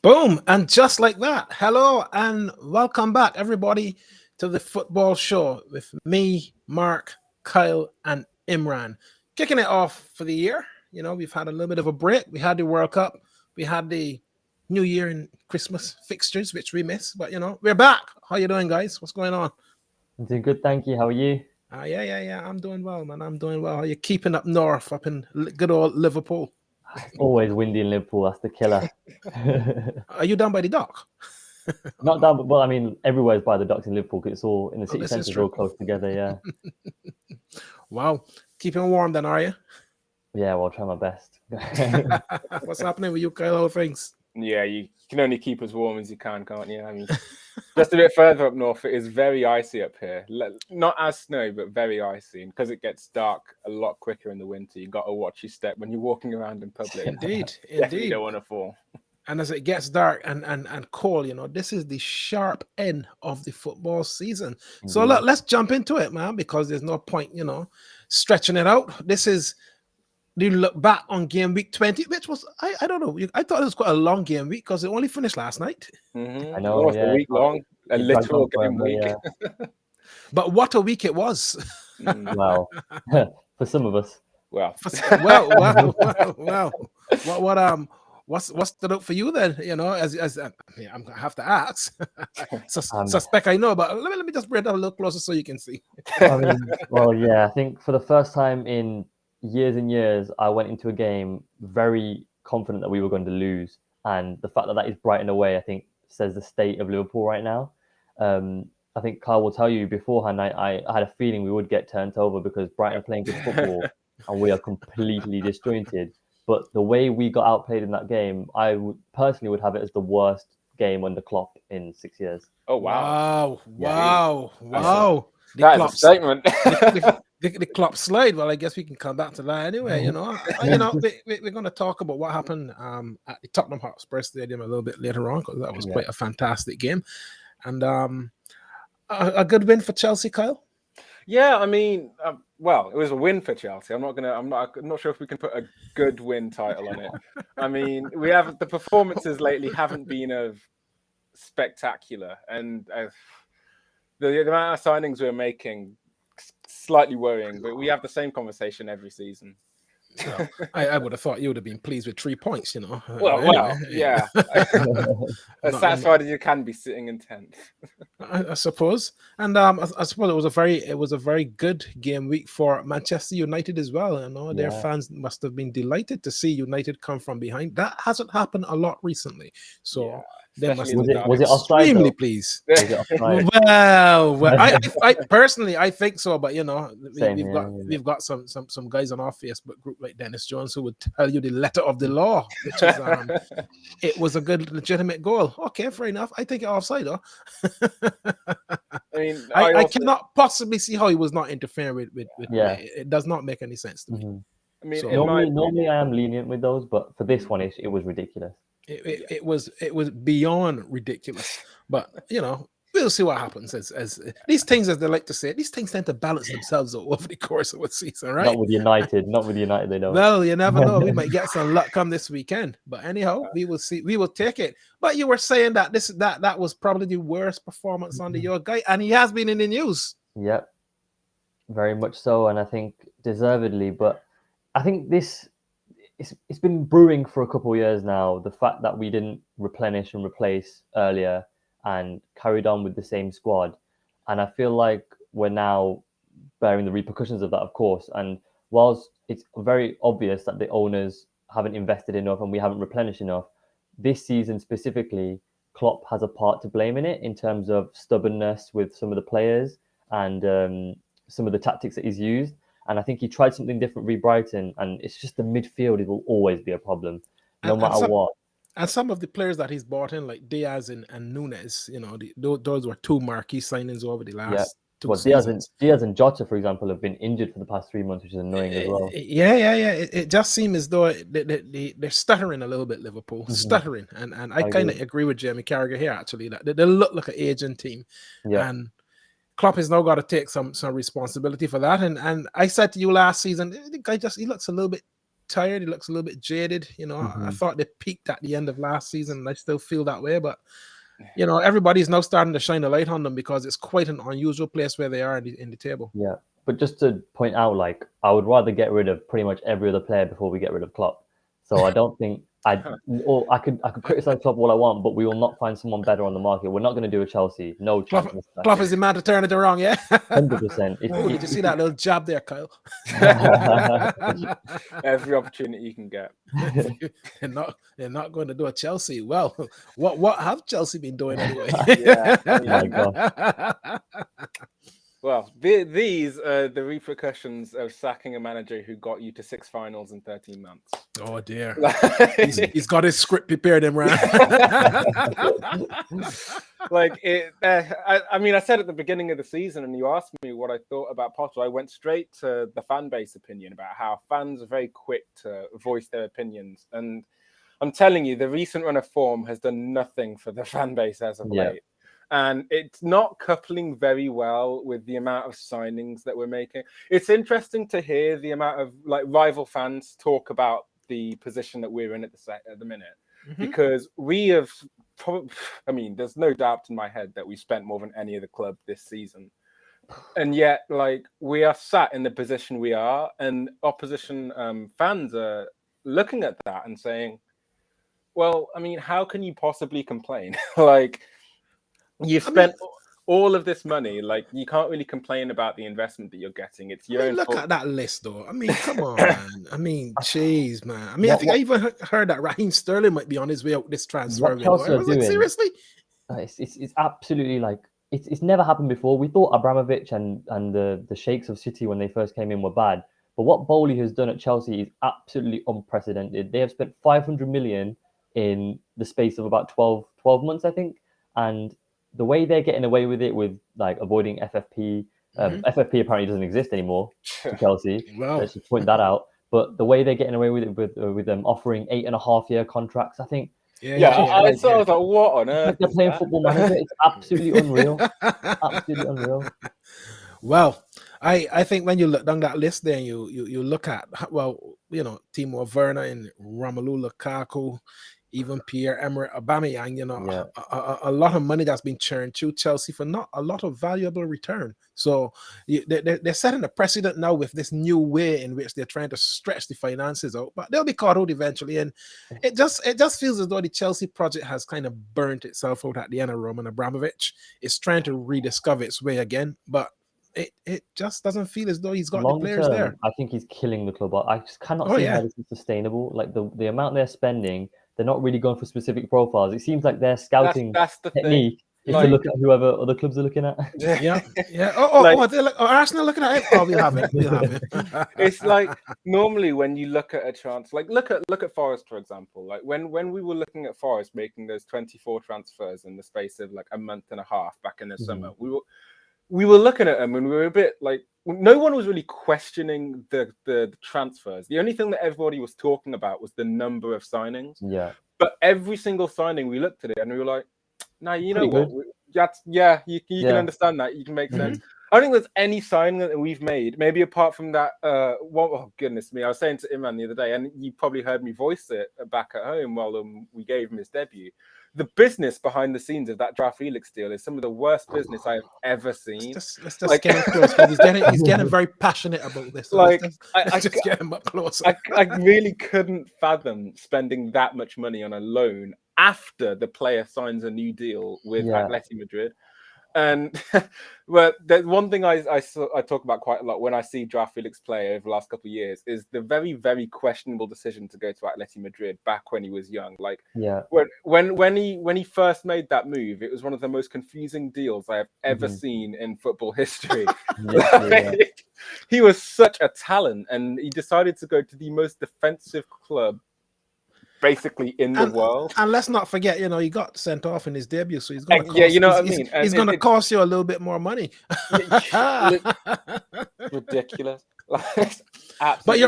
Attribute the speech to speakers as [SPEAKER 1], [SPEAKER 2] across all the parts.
[SPEAKER 1] Boom. And just like that, hello and welcome back, everybody, to the football show with me, Mark, Kyle, and Imran. Kicking it off for the year. We've had a little bit of a break. We had the World Cup, we had the New Year and Christmas fixtures, which we missed, but we're back. How you doing, guys? What's going on?
[SPEAKER 2] I'm doing good, thank you. How are you?
[SPEAKER 1] Yeah. I'm doing well, man. I'm doing well. How you keeping up north, up in good old Liverpool?
[SPEAKER 2] It's always windy in Liverpool. That's the killer.
[SPEAKER 1] Are you down by the dock?
[SPEAKER 2] Not down, but well, I mean, everywhere's by the docks in Liverpool because it's all in the city
[SPEAKER 1] This is
[SPEAKER 2] centre. It's
[SPEAKER 1] true.
[SPEAKER 2] all close together. Yeah,
[SPEAKER 1] Wow. Keeping warm then, are you?
[SPEAKER 2] yeah. Well, I'll try my best.
[SPEAKER 1] What's happening with you, Kyle? How things?
[SPEAKER 3] Yeah, you can only keep as warm as you can, can't you? I mean, just a bit further up north, it is very icy up here. Not as snow, but very icy. And because it gets dark a lot quicker in the winter, you got to watch your step when you're walking around in public.
[SPEAKER 1] Indeed.
[SPEAKER 3] Definitely don't want to fall.
[SPEAKER 1] And as it gets dark and cold, this is the sharp end of the football season. So let's jump into it, man, because there's no point, stretching it out. This is, you look back on game week 20, which was, I don't know, I thought it was quite a long game week because it only finished last night.
[SPEAKER 3] Mm-hmm.
[SPEAKER 2] I know.
[SPEAKER 3] Almost
[SPEAKER 2] Yeah,
[SPEAKER 3] a week long, a literal game week.
[SPEAKER 2] Yeah.
[SPEAKER 1] But what a week it was.
[SPEAKER 2] Well, for some of us.
[SPEAKER 3] Well,
[SPEAKER 1] What stood out for you then? As I'm gonna have to ask. Suspect I know, but let me just bring it up a little closer so you can see.
[SPEAKER 2] I mean, well, yeah. I think for the first time in years and years, I went into a game very confident that we were going to lose, and the fact that that is Brighton away, I think, says the state of Liverpool right now. I think Kyle will tell you beforehand. I had a feeling we would get turned over because Brighton are playing good football, and we are completely disjointed. But the way we got outplayed in that game, I personally would have it as the worst game under Klopp in 6 years.
[SPEAKER 3] Oh wow!
[SPEAKER 1] Wow!
[SPEAKER 3] That is a statement.
[SPEAKER 1] The Klopp slide. Well, I guess we can come back to that anyway. We're going to talk about what happened at the Tottenham Hotspur Stadium a little bit later on because that was quite a fantastic game, and a good win for Chelsea, Kyle.
[SPEAKER 3] Yeah, I mean, well, it was a win for Chelsea. I'm not sure if we can put a good win title on it. I mean, the performances lately haven't been of spectacular, and the amount of signings we're making slightly worrying. But we have the same conversation every season.
[SPEAKER 1] Well, I would have thought you would have been pleased with 3 points,
[SPEAKER 3] Well, yeah. As satisfied as you can be sitting in 10th.
[SPEAKER 1] I suppose. And I suppose it was a very good game week for Manchester United as well. Their fans must have been delighted to see United come from behind. That hasn't happened a lot recently. So they must have been extremely pleased. Well, I personally I think so, but we've got some guys on our Facebook group like Dennis Jones who would tell you the letter of the law, which is it was a good legitimate goal. Okay, fair enough. I think it offside though.
[SPEAKER 3] I mean,
[SPEAKER 1] I cannot possibly see how he was not interfering with it does not make any sense to me.
[SPEAKER 2] Mm-hmm.
[SPEAKER 3] I mean,
[SPEAKER 2] normally I am lenient with those, but for this one, it was ridiculous.
[SPEAKER 1] It was beyond ridiculous, but we'll see what happens. As these things, as they like to say, these things tend to balance themselves over the course of a season, right?
[SPEAKER 2] Not with United, they don't.
[SPEAKER 1] Well, you never know. We might get some luck come this weekend, but anyhow, we will see. We will take it. But you were saying that that was probably the worst performance under your guy, and he has been in the news.
[SPEAKER 2] Yep, very much so, and I think deservedly. But I think it's been brewing for a couple of years now. The fact that we didn't replenish and replace earlier and carried on with the same squad. And I feel like we're now bearing the repercussions of that, of course. And whilst it's very obvious that the owners haven't invested enough and we haven't replenished enough, this season specifically, Klopp has a part to blame in it in terms of stubbornness with some of the players and some of the tactics that he's used. And I think he tried something different with Brighton, and it's just the midfield. It will always be a problem, no matter what.
[SPEAKER 1] And some of the players that he's bought in, like Diaz and Nunes, those were two marquee signings over the last 2 seasons.
[SPEAKER 2] Diaz and Jota, for example, have been injured for the past 3 months, which is annoying as well.
[SPEAKER 1] Yeah. It just seems as though they're stuttering a little bit, Liverpool. Stuttering. And I kind of agree with Jamie Carragher here, actually, that they look like an aging team. Yeah. And Klopp has now got to take some responsibility for that. And I said to you last season, the guy he looks a little bit tired. He looks a little bit jaded. You know, I thought they peaked at the end of last season, and I still feel that way. But you know, everybody's now starting to shine a light on them because it's quite an unusual place where they are in the table.
[SPEAKER 2] Yeah, but just to point out, like, I would rather get rid of pretty much every other player before we get rid of Klopp. So I don't think I could criticize Klopp all I want, but we will not find someone better on the market. We're not going to do a Chelsea. No chance.
[SPEAKER 1] Klopp is the man to turn it aroong, yeah.
[SPEAKER 2] 100%.
[SPEAKER 1] Did you see that little jab there, Kyle?
[SPEAKER 3] Every opportunity you can get.
[SPEAKER 1] They're not going to do a Chelsea. Well, what have Chelsea been doing anyway?
[SPEAKER 3] Yeah.
[SPEAKER 2] Oh my God.
[SPEAKER 3] Well, these are the repercussions of sacking a manager who got you to 6 finals in 13 months.
[SPEAKER 1] Oh dear. he's got his script prepared, Imran.
[SPEAKER 3] Like it. I mean, I said at the beginning of the season, and you asked me what I thought about Potter. I went straight to the fan base opinion about how fans are very quick to voice their opinions, and I'm telling you, the recent run of form has done nothing for the fan base as of late. And it's not coupling very well with the amount of signings that we're making. It's interesting to hear the amount of like rival fans talk about the position that we're in at the minute, because we have. I mean, there's no doubt in my head that we spent more than any other club this season, and yet, like, we are sat in the position we are, and opposition fans are looking at that and saying, "Well, I mean, how can you possibly complain?" Like. You've spent all of this money. Like, you can't really complain about the investment that you're getting. It's your own
[SPEAKER 1] look
[SPEAKER 3] fault.
[SPEAKER 1] at that list, though. I mean, come on, man. I mean, jeez, man. I mean, I think I even heard that Raheem Sterling might be on his way out this transfer window. I was like, seriously?
[SPEAKER 2] It's absolutely like it's never happened before. We thought Abramovich and the Sheikhs of City when they first came in were bad, but what Bowley has done at Chelsea is absolutely unprecedented. They have spent 500 million in the space of about 12 months, I think, and the way they're getting away with it, with like avoiding FFP, FFP apparently doesn't exist anymore to Chelsea.
[SPEAKER 1] Wow.
[SPEAKER 2] Let's just point that out. But the way they're getting away with it, with them offering 8.5-year contracts, I think.
[SPEAKER 3] I was like, what on earth?
[SPEAKER 2] Like they're playing Football Manager. It's absolutely unreal. Absolutely unreal.
[SPEAKER 1] Well, I think when you look down that list there, you look at, well, you know, Timo Werner and Romelu Lukaku, even Pierre-Emerick Aubameyang, you know, a lot of money that's been churned through Chelsea for not a lot of valuable return. So they're setting a precedent now with this new way in which they're trying to stretch the finances out, but they'll be caught out eventually. And it just feels as though the Chelsea project has kind of burnt itself out at the end of Roman Abramovich. It's trying to rediscover its way again, but it just doesn't feel as though he's got the players there.
[SPEAKER 2] I think he's killing the club. I just cannot see how this is sustainable. Like the amount they're spending, they're not really going for specific profiles. It seems like their scouting technique is to look at whoever other clubs are looking at.
[SPEAKER 1] Yeah. Arsenal looking at it. Oh, we'll have it.
[SPEAKER 3] It's like normally when you look at a chance, like look at Forest, for example. Like when we were looking at Forest making those 24 transfers in the space of like a month and a half back in the summer, we were looking at them and we were a bit like, no one was really questioning the transfers. The only thing that everybody was talking about was the number of signings.
[SPEAKER 2] Yeah.
[SPEAKER 3] But every single signing, we looked at it and we were like, "Nah, you know what? You can understand that. You can make sense." I don't think there's any signing that we've made, maybe apart from that. Oh goodness me! I was saying to Imran the other day, and you probably heard me voice it back at home while we gave him his debut. The business behind the scenes of that João Felix deal is some of the worst business I have ever seen.
[SPEAKER 1] Let's just get him close, because he's getting very passionate about this. So
[SPEAKER 3] like,
[SPEAKER 1] let's just get him up close.
[SPEAKER 3] I really couldn't fathom spending that much money on a loan after the player signs a new deal with Atletico Madrid. And but there's one thing I talk about quite a lot when I see João Felix play over the last couple of years is the very, very questionable decision to go to Atletico Madrid back when he was young. Like when he first made that move, it was one of the most confusing deals I have ever seen in football history. He was such a talent, and he decided to go to the most defensive club basically in the world. And
[SPEAKER 1] let's not forget, you know, he got sent off in his debut, so he's going to cost,
[SPEAKER 3] you know what I mean?
[SPEAKER 1] He's going to cost you a little bit more money.
[SPEAKER 3] Ridiculous.
[SPEAKER 1] But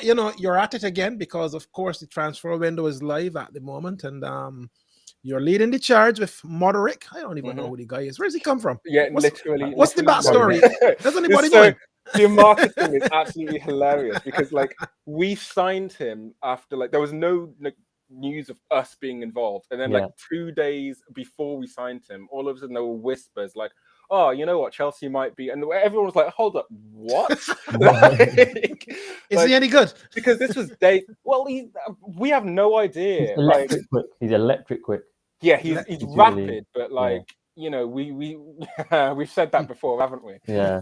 [SPEAKER 1] you know, you're at it again because of course the transfer window is live at the moment, and you're leading the charge with Modric. I don't even know who the guy is. Where's he come from?
[SPEAKER 3] Yeah,
[SPEAKER 1] what's the backstory? Does anybody know him?
[SPEAKER 3] The marketing is absolutely hilarious because like we signed him after like there was no like news of us being involved, and then like 2 days before we signed him, all of a sudden there were whispers like, "Oh, you know what, Chelsea might be," and everyone was like, "Hold up, what?"
[SPEAKER 1] Is he any good?
[SPEAKER 3] Because this was well, we have no idea.
[SPEAKER 2] He's electric quick. He's electric quick.
[SPEAKER 3] Yeah, he's rapid, but like you know, we've said that before, haven't we?
[SPEAKER 2] Yeah.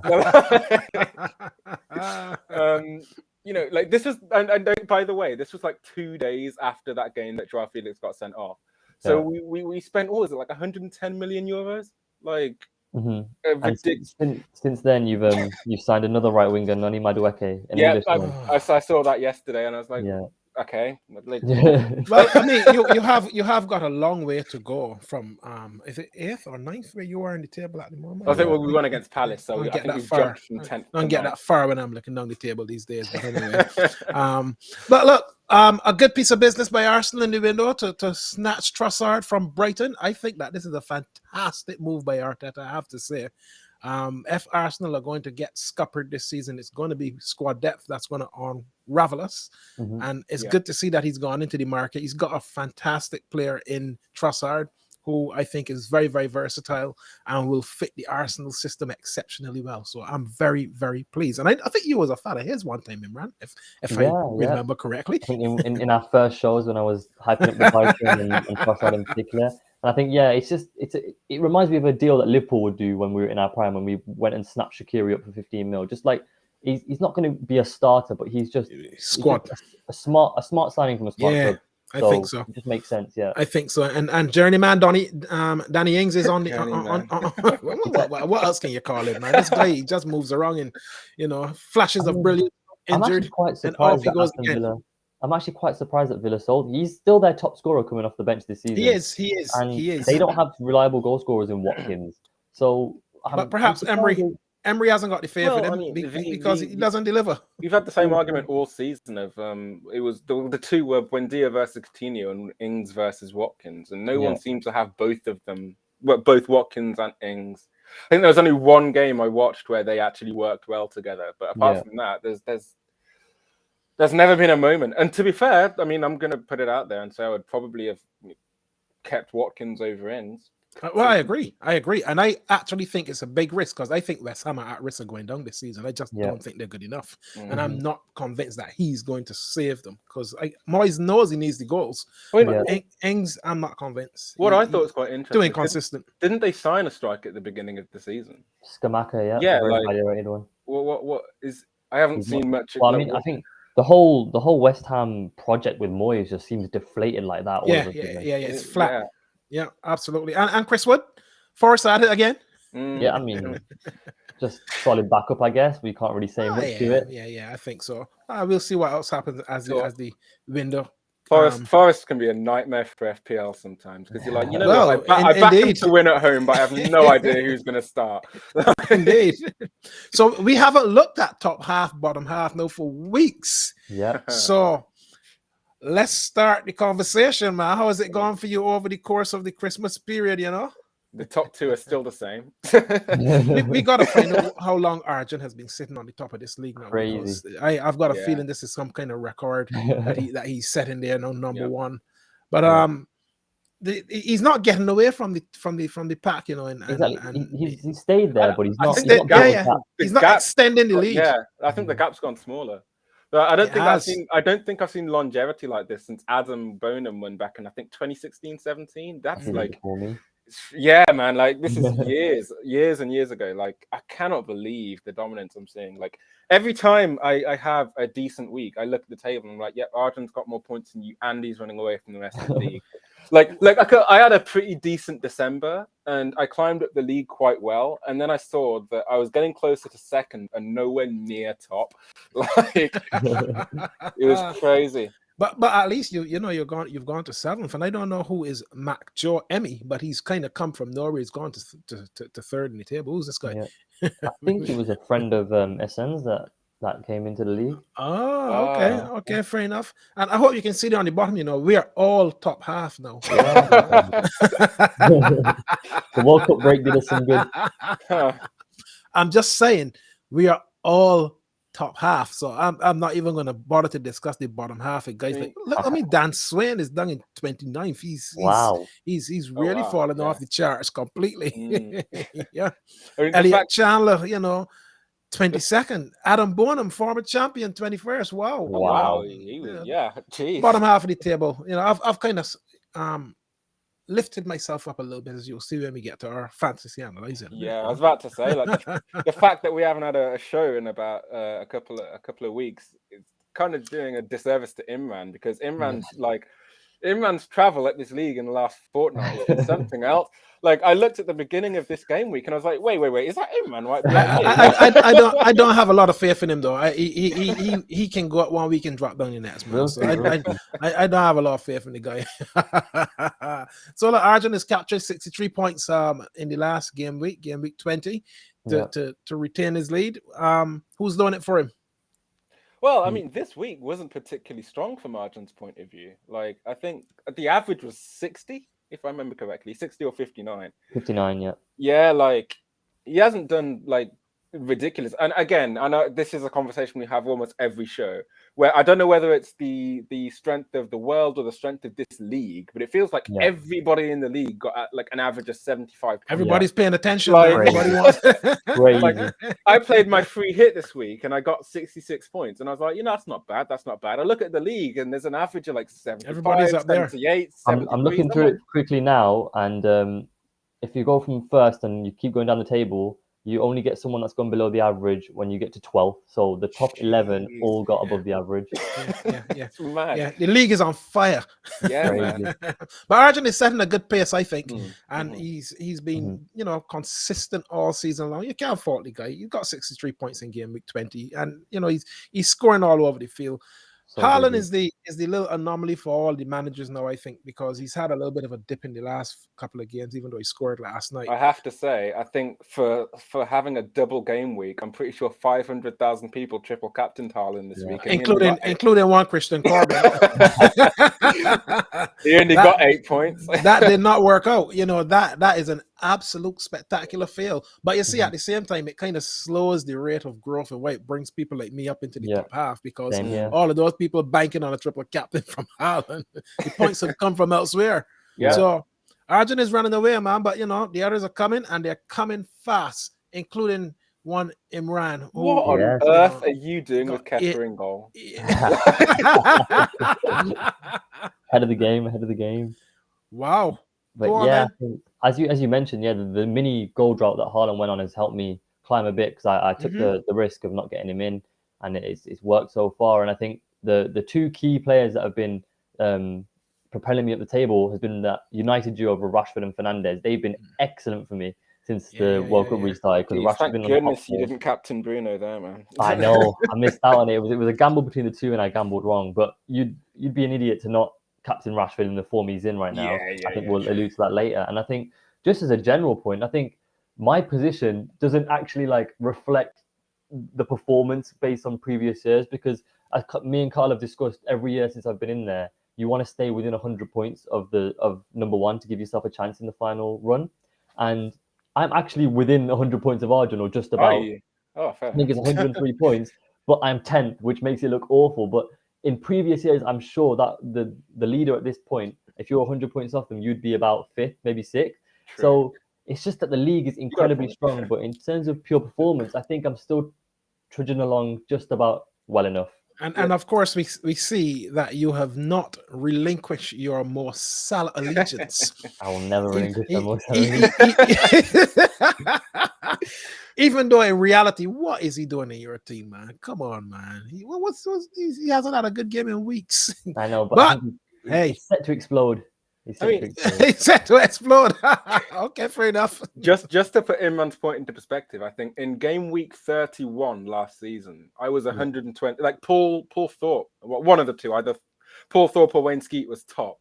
[SPEAKER 3] You know, like this was, and by the way, this was like 2 days after that game that Joao Felix got sent off. So we spent, what was it, like 110 million euros? Like,
[SPEAKER 2] since then, you've signed another right winger, Noni Madueke.
[SPEAKER 3] I saw that yesterday, and I was like, okay. Like,
[SPEAKER 1] well, I mean, you have got a long way to go from is it 8th or 9th where you are in the table at the moment?
[SPEAKER 3] I think we won against Palace, so I think we've jumped from 10th.
[SPEAKER 1] Don't get that far when I'm looking down the table these days. But anyway, but look, a good piece of business by Arsenal in the window to snatch Trossard from Brighton. I think that this is a fantastic move by Arteta, I have to say. If Arsenal are going to get scuppered this season, it's going to be squad depth that's going to unravel us. And it's good to see that he's gone into the market. He's got a fantastic player in Trossard, who I think is very, very versatile and will fit the Arsenal system exceptionally well. So I'm very, very pleased. And I think you was a fan of his one time, Imran, if I remember correctly.
[SPEAKER 2] I think in our first shows when I was hyping up the Brighton and Trossard in particular. And I think, it reminds me of a deal that Liverpool would do when we were in our prime, when we went and snapped Shaqiri up for 15 mil. Just like, he's not going to be a starter, but he's just
[SPEAKER 1] squad.
[SPEAKER 2] A smart signing from a smart club.
[SPEAKER 1] I think so.
[SPEAKER 2] It just makes sense, yeah.
[SPEAKER 1] I think so. And journeyman Danny Ings is on the what else can you call him, man? This guy, he just moves around and flashes of brilliance.
[SPEAKER 2] I'm actually quite surprised I'm actually quite surprised that Villa sold. He's still their top scorer coming off the bench this season.
[SPEAKER 1] He is.
[SPEAKER 2] And
[SPEAKER 1] he is.
[SPEAKER 2] They don't have reliable goal scorers in Watkins. So
[SPEAKER 1] but perhaps Emery hasn't got the faith in him because he doesn't deliver.
[SPEAKER 3] We've had the same argument all season of it was the two were Buendia versus Coutinho and Ings versus Watkins, and no one seems to have both of them, both Watkins and Ings. I think there was only one game I watched where they actually worked well together, but apart from that, there's never been a moment. And to be fair, I mean, I'm going to put it out there and say I would probably have kept Watkins over Ings.
[SPEAKER 1] Well, I agree. And I actually think it's a big risk because I think West Ham are at risk of going down this season. I just don't think they're good enough. And I'm not convinced that he's going to save them because Moyes knows he needs the goals. Ings, I'm not convinced.
[SPEAKER 3] What I thought was quite interesting.
[SPEAKER 1] Too inconsistent.
[SPEAKER 3] Didn't they sign a striker at the beginning of the season?
[SPEAKER 2] Scamacca,
[SPEAKER 3] yeah.
[SPEAKER 2] Very valuated one.
[SPEAKER 3] What is... I haven't seen much.
[SPEAKER 2] Well, I mean, I think the whole West Ham project with Moyes just seems deflated like that.
[SPEAKER 1] It's flat. Yeah, absolutely. And Chris Wood, Forest at it again.
[SPEAKER 2] Yeah, I mean, just solid backup, I guess. We can't really say much to it.
[SPEAKER 1] Yeah, I think so. We'll see what else happens as the window.
[SPEAKER 3] Forest can be a nightmare for FPL sometimes because you're like, I back him to win at home, but I have no idea who's going to start.
[SPEAKER 1] Indeed. So we haven't looked at top half, bottom half now for weeks.
[SPEAKER 2] Yeah.
[SPEAKER 1] So let's start the conversation, man. How has it gone for you over the course of the Christmas period,
[SPEAKER 3] The top two are still the same.
[SPEAKER 1] we got to find out how long Arjun has been sitting on the top of this league now.
[SPEAKER 2] Crazy.
[SPEAKER 1] I've got a feeling this is some kind of record that he's setting there now, number one. But he's not getting away from the pack, And
[SPEAKER 2] he stayed there, but he's not.
[SPEAKER 1] He's not extending the lead.
[SPEAKER 3] Yeah, I think the gap's gone smaller. But I don't think I've seen longevity like this since Adam Bonham went back in, I think 2016-17. That's like, yeah, man, like this is years and years ago. Like I cannot believe the dominance I'm seeing. Like every time I have a decent week, I look at the table and I'm like, Arjun's got more points than you. Andy's running away from the rest of the league. Like I had a pretty decent December and I climbed up the league quite well. And then I saw that I was getting closer to second and nowhere near top. Like it was crazy.
[SPEAKER 1] But at least you've gone to 7th, and I don't know who is Mac Joe Emmy, but he's kind of come from nowhere. He's gone to third in the table. Who's this guy?
[SPEAKER 2] Yeah. I think he was a friend of SN's that came into the league.
[SPEAKER 1] Oh, okay, fair enough. And I hope you can see there on the bottom. We are all top half now.
[SPEAKER 2] The World Cup break did us some good.
[SPEAKER 1] I'm just saying we are all top half. So I'm not even going to bother to discuss the bottom half. And guys, like, look, I mean, Dan Swain is down in 29th.
[SPEAKER 2] Wow.
[SPEAKER 1] He's really fallen off the charts completely. Yeah.
[SPEAKER 3] I mean,
[SPEAKER 1] Elliot Chandler, you know, 22nd. Adam Bonham, former champion, 21st. Wow.
[SPEAKER 2] Wow.
[SPEAKER 3] He was, geez.
[SPEAKER 1] Bottom half of the table. You know, I've kind of lifted myself up a little bit, as you'll see when we get to our fantasy analyzing.
[SPEAKER 3] Yeah, I was about to say, like, the fact that we haven't had a show in about a couple of weeks is kind of doing a disservice to Imran, because Imran's travel at this league in the last fortnight has been something else. Like, I looked at the beginning of this game week and I was like, wait, is that Imran right there?
[SPEAKER 1] I don't have a lot of faith in him though. He can go up one week and drop down the next, man. So I don't have a lot of faith in the guy. So Arjun has captured 63 points in the last game week 20, to retain his lead. Who's doing it for him?
[SPEAKER 3] Well, I mean, this week wasn't particularly strong from Arjun's point of view. Like, I think the average was 60, if I remember correctly, 60 or 59.
[SPEAKER 2] 59, yeah.
[SPEAKER 3] Yeah, like, he hasn't done, like, ridiculous. And again, I know this is a conversation we have almost every show, where I don't know whether it's the strength of the world or the strength of this league, but it feels like everybody in the league got like an average of 75 points.
[SPEAKER 1] Everybody's paying attention.
[SPEAKER 3] Like,
[SPEAKER 1] everybody wants...
[SPEAKER 3] like, I played my free hit this week and I got 66 points, and I was like, that's not bad. I look at the league and there's an average of like 75,
[SPEAKER 1] everybody's up
[SPEAKER 3] 78,
[SPEAKER 1] there.
[SPEAKER 2] I'm looking through it quickly now, and if you go from first and you keep going down the table, you only get someone that's gone below the average when you get to 12th. So the top 11 all got above the average.
[SPEAKER 1] Yeah. The league is on fire.
[SPEAKER 3] Yeah, man.
[SPEAKER 1] But Arjun is setting a good pace, I think. And he's been, consistent all season long. You can't fault the guy. He got 63 points in game week 20. And, he's scoring all over the field. So Haaland is the little anomaly for all the managers now, I think, because he's had a little bit of a dip in the last couple of games, even though he scored last night.
[SPEAKER 3] I have to say, I think for having a double game week, I'm pretty sure 500,000 people triple captained Haaland this week,
[SPEAKER 1] including one Christian Corbin.
[SPEAKER 3] He only got 8 points.
[SPEAKER 1] That did not work out. That is an absolute spectacular fail. But you see, at the same time, it kind of slows the rate of growth and why it brings people like me up into the top half, because all of those people banking on a triple captain from Haaland, the points have come from elsewhere. So Arjun is running away, man. But the others are coming, and they're coming fast, including one Imran.
[SPEAKER 3] What on earth are you doing with Kepa in goal?
[SPEAKER 2] Ahead of the game.
[SPEAKER 1] Wow.
[SPEAKER 2] But I think, as you mentioned, the mini goal drought that Haaland went on has helped me climb a bit, because I took the risk of not getting him in, and it's worked so far. And I think the two key players that have been propelling me up the table has been that United duo of Rashford and Fernandes. They've been excellent for me since the World Cup restarted.
[SPEAKER 3] Thank goodness you didn't captain Bruno there, man.
[SPEAKER 2] I know, I missed out on it. It was a gamble between the two, and I gambled wrong. But you'd be an idiot to not captain Rashford in the form he's in right now. I think we'll allude to that later. And I think, just as a general point, I think my position doesn't actually reflect the performance based on previous years, because as me and Carl have discussed every year since I've been in there, you want to stay within 100 points of number one to give yourself a chance in the final run. And I'm actually within 100 points of Arjun, or just about.
[SPEAKER 3] Fair.
[SPEAKER 2] I think it's 103 points, but I'm 10th, which makes it look awful. But in previous years, I'm sure that the leader at this point, if you're 100 points off them, you'd be about 5th, maybe 6th. True. So it's just that the league is incredibly strong. But in terms of pure performance, I think I'm still trudging along just about well enough.
[SPEAKER 1] And of course, we see that you have not relinquished your Mo Salah allegiance.
[SPEAKER 2] I will never relinquish my Mo Salah.
[SPEAKER 1] Even though in reality, what is he doing in your team, man? Come on, man. He hasn't had a good game in weeks.
[SPEAKER 2] I know, but
[SPEAKER 1] he's
[SPEAKER 2] set to explode.
[SPEAKER 1] He's set to explode. Okay, fair enough.
[SPEAKER 3] Just to put Imran's point into perspective, I think in game week 31 last season, I was 120. Like Paul Thorpe, one of the two, either Paul Thorpe or Wayne Skeet was top,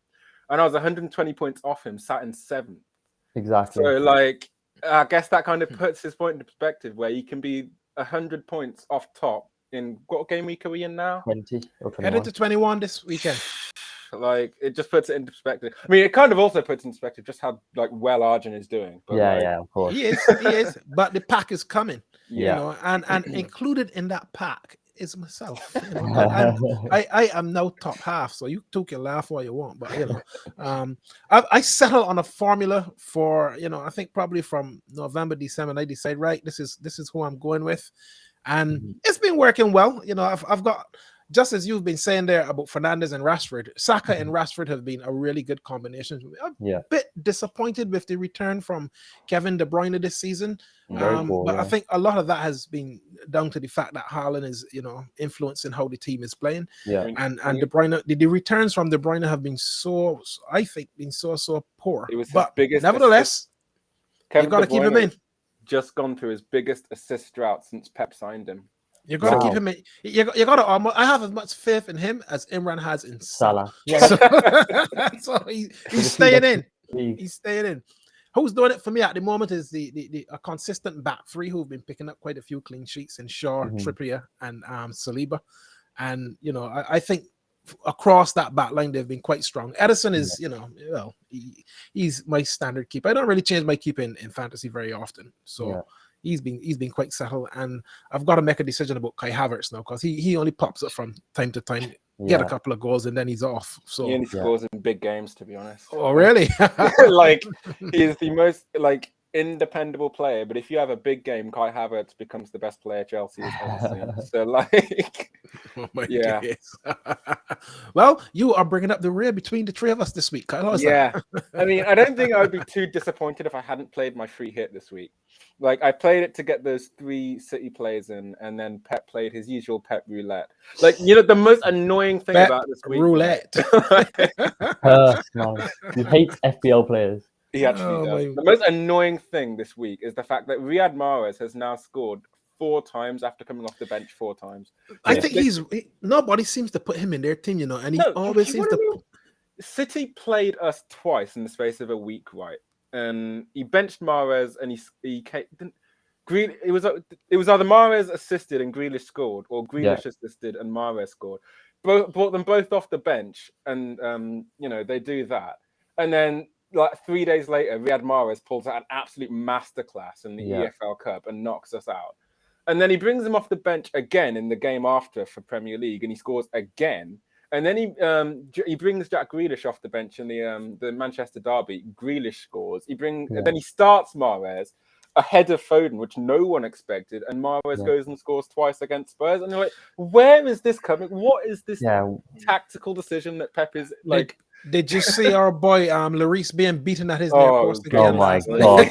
[SPEAKER 3] and I was 120 points off him, sat in 7th.
[SPEAKER 2] Exactly.
[SPEAKER 3] So I guess that kind of puts his point into perspective, where he can be 100 points off top in what game week are we in now?
[SPEAKER 2] 20 or 21.
[SPEAKER 1] Headed to 21 this weekend.
[SPEAKER 3] Like, it just puts it into perspective. I mean, it kind of also puts in perspective just how like well Arjun is doing. But, like,
[SPEAKER 2] yeah, of course.
[SPEAKER 1] He is. But the pack is coming.
[SPEAKER 3] Yeah.
[SPEAKER 1] You know, and included in that pack is myself. You know, I am now top half, so you two can laugh all you want, but you know, I settle on a formula for, you know, I think probably from November, December, I decide, right, this is who I'm going with, and it's been working well. You know, I've got, just as you've been saying there about Fernandes and Rashford, Saka and Rashford have been a really good combination. I'm a bit disappointed with the return from Kevin De Bruyne this season. But I think a lot of that has been down to the fact that Haaland is, you know, influencing how the team is playing.
[SPEAKER 2] Yeah.
[SPEAKER 1] And De Bruyne, the returns from De Bruyne have been so poor.
[SPEAKER 3] It was his
[SPEAKER 1] but
[SPEAKER 3] biggest
[SPEAKER 1] nevertheless, you got to keep him in.
[SPEAKER 3] Just gone through his biggest assist drought since Pep signed him.
[SPEAKER 1] You got to keep him in. You got to almost. I have as much faith in him as Imran has in Salah. So he's staying in. He's staying in. Who's doing it for me at the moment is the a consistent back three who've been picking up quite a few clean sheets in Shaw, Trippier, and Saliba. And you know, I think across that back line they've been quite strong. Edison is, you know, well, he's my standard keeper. I don't really change my keeper in fantasy very often, so. He's been quite settled, and I've got to make a decision about Kai Havertz now because he only pops up from time to time, get a couple of goals, and then he's off. So
[SPEAKER 3] he only scores in big games, to be honest.
[SPEAKER 1] Oh, really?
[SPEAKER 3] Like, he's the most like independable player, but if you have a big game, Kai Havertz becomes the best player Chelsea has ever seen. So like,
[SPEAKER 1] oh my goodness. Well, you are bringing up the rear between the three of us this week, Kyle.
[SPEAKER 3] I mean, I don't think I would be too disappointed if I hadn't played my free hit this week. Like, I played it to get those 3 City players in, and then Pep played his usual Pep roulette. Like, you know, the most annoying thing about this week,
[SPEAKER 1] roulette.
[SPEAKER 2] He hates FPL players.
[SPEAKER 3] He actually does. The most annoying thing this week is the fact that Riyad Mahrez has now scored 4 times after coming off the bench 4 times.
[SPEAKER 1] I think nobody seems to put him in their team, you know, and he always seems to.
[SPEAKER 3] City played us twice in the space of a week, right? And he benched Mahrez, and he it was either Mahrez assisted and Grealish scored, or Grealish assisted and Mahrez scored. Brought them both off the bench, and you know, they do that, and then like 3 days later, Riyad Mahrez pulls out an absolute masterclass in the EFL Cup and knocks us out. And then he brings him off the bench again in the game after for Premier League, and he scores again. And then he brings Jack Grealish off the bench in the Manchester derby. Grealish scores. Then he starts Mahrez ahead of Foden, which no one expected, and Mahrez goes and scores twice against Spurs. And you're like, where is this coming? What is this tactical decision that Pep is like?
[SPEAKER 1] Did you see our boy Lloris being beaten at his near post again?
[SPEAKER 2] Oh my god!